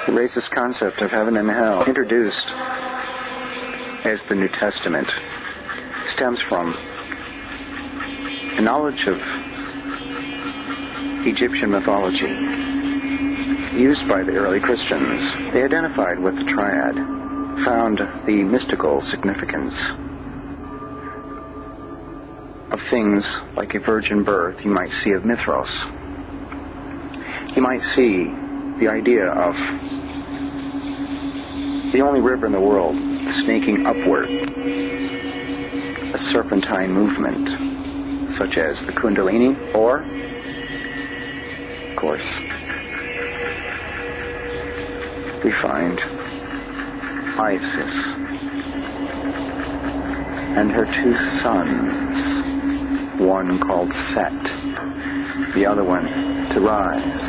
The racist concept of heaven and hell, introduced as the New Testament, stems from a knowledge of Egyptian mythology used by the early Christians. They identified with the triad, found the mystical significance of things like a virgin birth you might see of Mithras. You might see the idea of the only river in the world snaking upward, a serpentine movement, such as the Kundalini, or, of course, we find Isis and her two sons, one called Set, the other one, Taraz,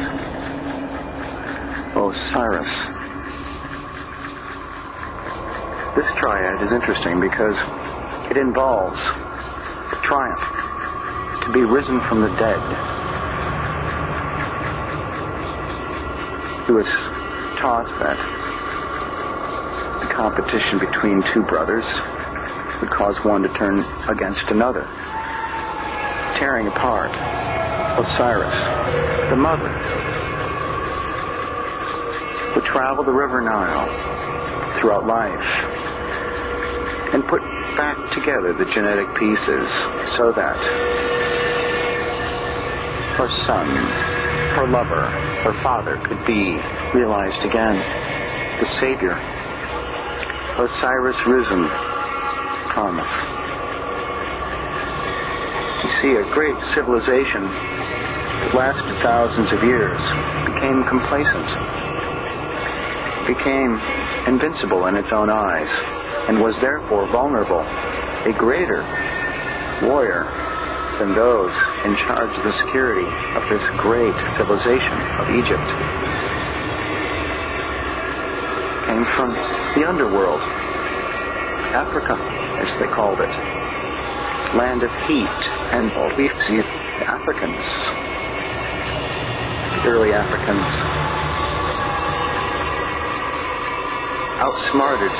Osiris. This triad is interesting because it involves the triumph, to be risen from the dead. He was taught that the competition between two brothers would cause one to turn against another, tearing apart Osiris, the mother, would travel the river Nile throughout life and put back together the genetic pieces so that her son, her lover, her father could be realized again. The Savior, Osiris risen, promise. You see, a great civilization that lasted thousands of years became complacent, became invincible in its own eyes, and was therefore vulnerable, a greater warrior than those in charge of the security of this great civilization of Egypt. Came from the underworld, Africa, as they called it, land of heat and we see the Africans, the early Africans, outsmarted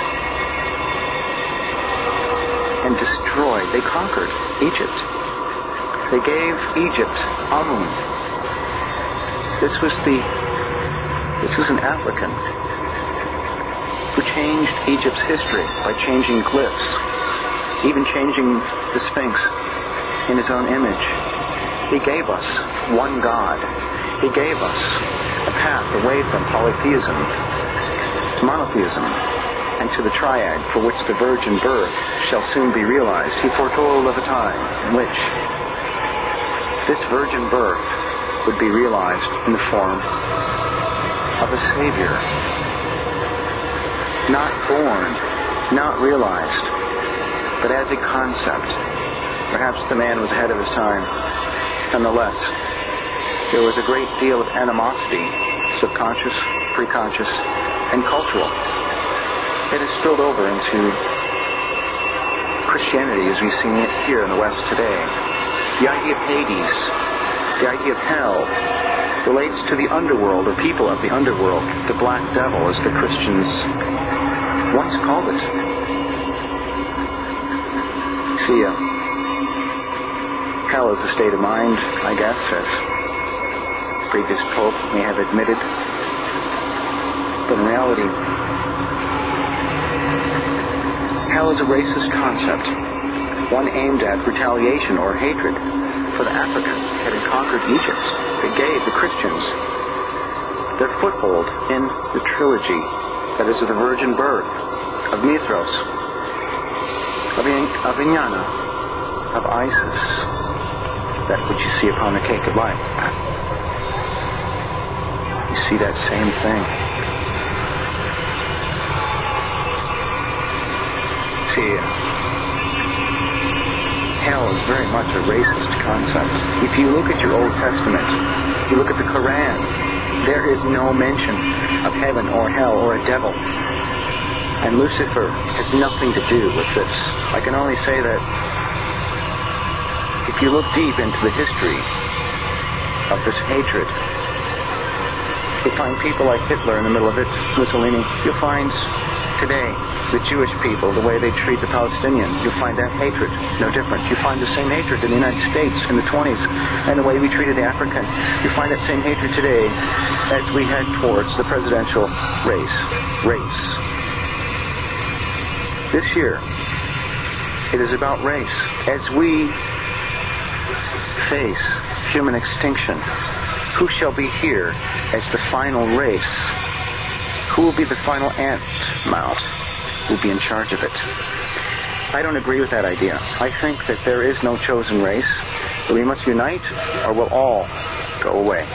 and destroyed. They conquered Egypt. They gave Egypt Amun. This was an African who changed Egypt's history by changing glyphs, even changing the Sphinx in his own image. He gave us one God. He gave us a path away from polytheism to monotheism and to the triad for which the virgin birth shall soon be realized. He foretold of a time in which this virgin birth would be realized in the form of a Savior. Not born, not realized, but as a concept. Perhaps the man was ahead of his time. Nonetheless, there was a great deal of animosity, subconscious, preconscious, and cultural. It has spilled over into Christianity as we see it here in the West today. The idea of Hades, the idea of hell, relates to the underworld, or people of the underworld, the black devil, as the Christians once called it. See, hell is a state of mind, I guess, as previous Pope may have admitted. But in reality, hell is a racist concept, one aimed at retaliation or hatred for the Africans that had conquered Egypt. It gave the Christians their foothold in the trilogy, that is, of the virgin birth, of Mithras, of Inanna, of Isis, that which you see upon the cake of life. You see that same thing. See, hell is very much a racist concept. If you look at your Old Testament, you look at the Quran, there is no mention of heaven or hell or a devil. And Lucifer has nothing to do with this. I can only say that if you look deep into the history of this hatred, You find people like Hitler in the middle of it, Mussolini. You'll find today the Jewish people, the way they treat the Palestinians. You'll find that hatred no different. You find the same hatred in the United States in the 20s and the way we treated the African. You find that same hatred today as we head towards the presidential race. This year, it is about race. As we face human extinction, who shall be here as the final race? Who will be the final ant mound? Who will be in charge of it? I don't agree with that idea. I think that there is no chosen race. We must unite or we'll all go away.